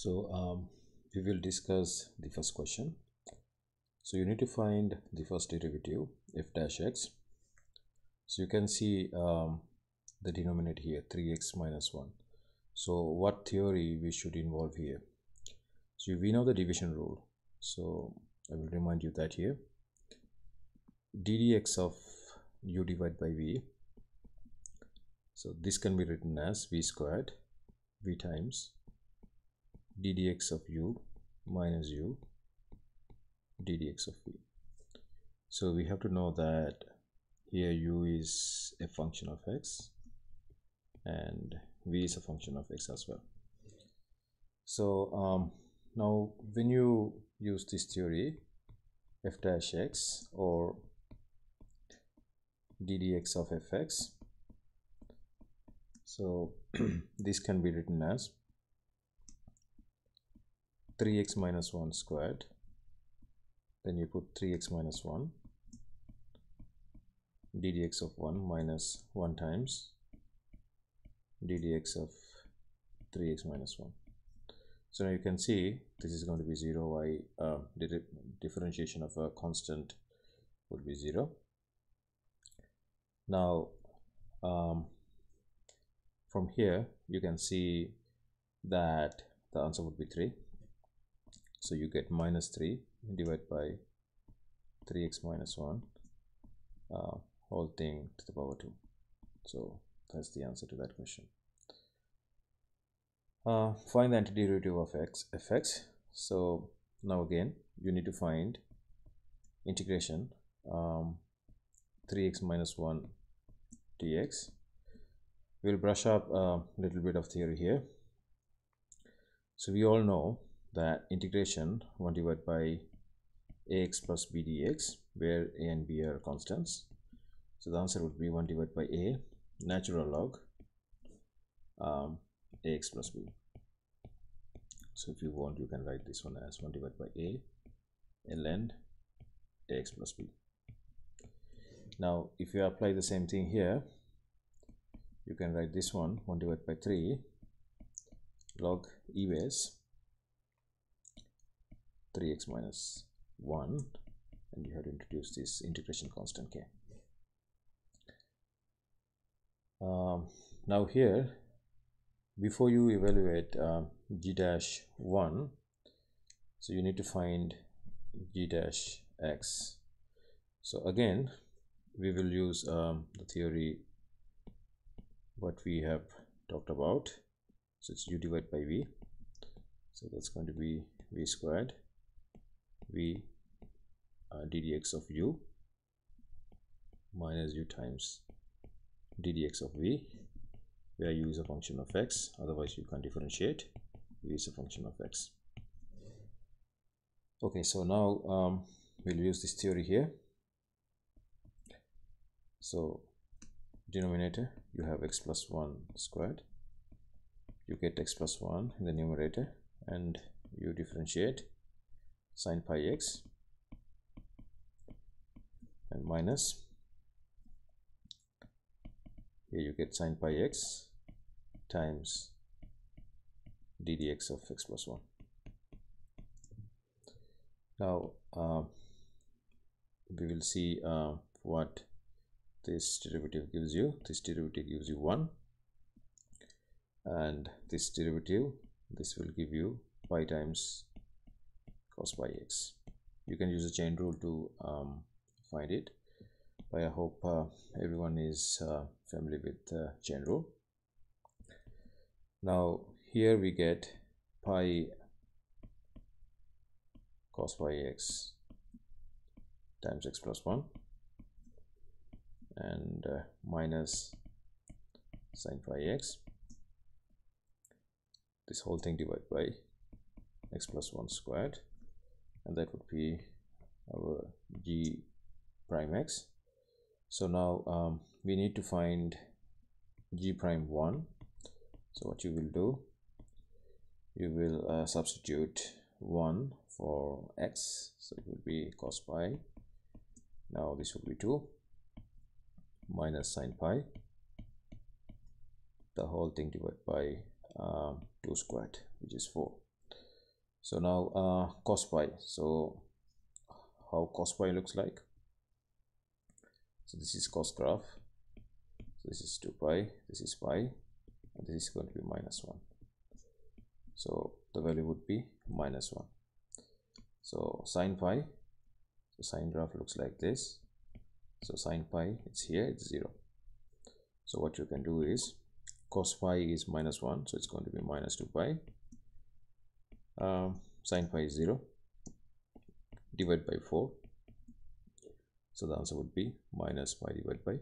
So we will discuss the first question. So you need to find the first derivative f dash x. So you can see the denominator here 3x minus 1. So what theory we should involve here? So we know the division rule. So I will remind you that here ddx of u divided by v. So this can be written as v squared v times ddx of u minus u ddx of v. So we have to know that here u is a function of x and v is a function of x as well. So now when you use this theory f dash x or ddx of fx, so this can be written as 3x minus 1 squared, then you put 3x minus 1 ddx of 1 minus 1 times ddx of 3x minus 1. So now you can see this is going to be 0. Why? The differentiation of a constant would be 0. Now from here you can see that the answer would be 3. So you get minus 3 divided by 3x minus 1 whole thing to the power 2. So that's the answer to that question. Find the antiderivative of fx. So now again you need to find integration 3x minus 1 dx. We'll brush up a little bit of theory here. So we all know that integration 1 divided by ax plus b dx, where a and b are constants. So the answer would be 1 divided by a natural log ax plus b. So if you want, you can write this one as 1 divided by a ln ax plus b. Now if you apply the same thing here, you can write this one 1 divided by 3 log e base 3x minus 1, and you have to introduce this integration constant k. Now here, before you evaluate g dash 1, so you need to find g dash x. So again we will use the theory what we have talked about. So it's u divided by v, so that's going to be v squared v ddx of u minus u times ddx of v, where u is a function of x, otherwise you can't differentiate. V is a function of x. Okay, so now we'll use this theory here. So denominator, you have x plus 1 squared, you get x plus 1 in the numerator, and you differentiate sine pi x and minus, here you get sine pi x times ddx of x plus 1. Now we will see what this derivative gives you. This derivative gives you 1, and this derivative, this will give you pi times cos pi x. You can use a chain rule to find it, but I hope everyone is familiar with the chain rule. Now here we get pi cos pi x times x plus 1 and minus sine pi x, this whole thing divided by x plus 1 squared, and that would be our g prime x. So now we need to find g prime 1. So what you will do, you will substitute 1 for x, so it will be cos pi. Now this will be 2 minus sine pi, the whole thing divided by 2 squared, which is 4. So now cos pi. So how cos pi looks like. So this is cos graph. So this is 2 pi, this is pi, and this is going to be -1. So the value would be -1. So sin pi, so sine graph looks like this. So sin pi, it's here, it's 0. So what you can do is cos pi is -1, so it's going to be -2 pi. Sin pi is 0, divide by 4. So the answer would be -pi divided by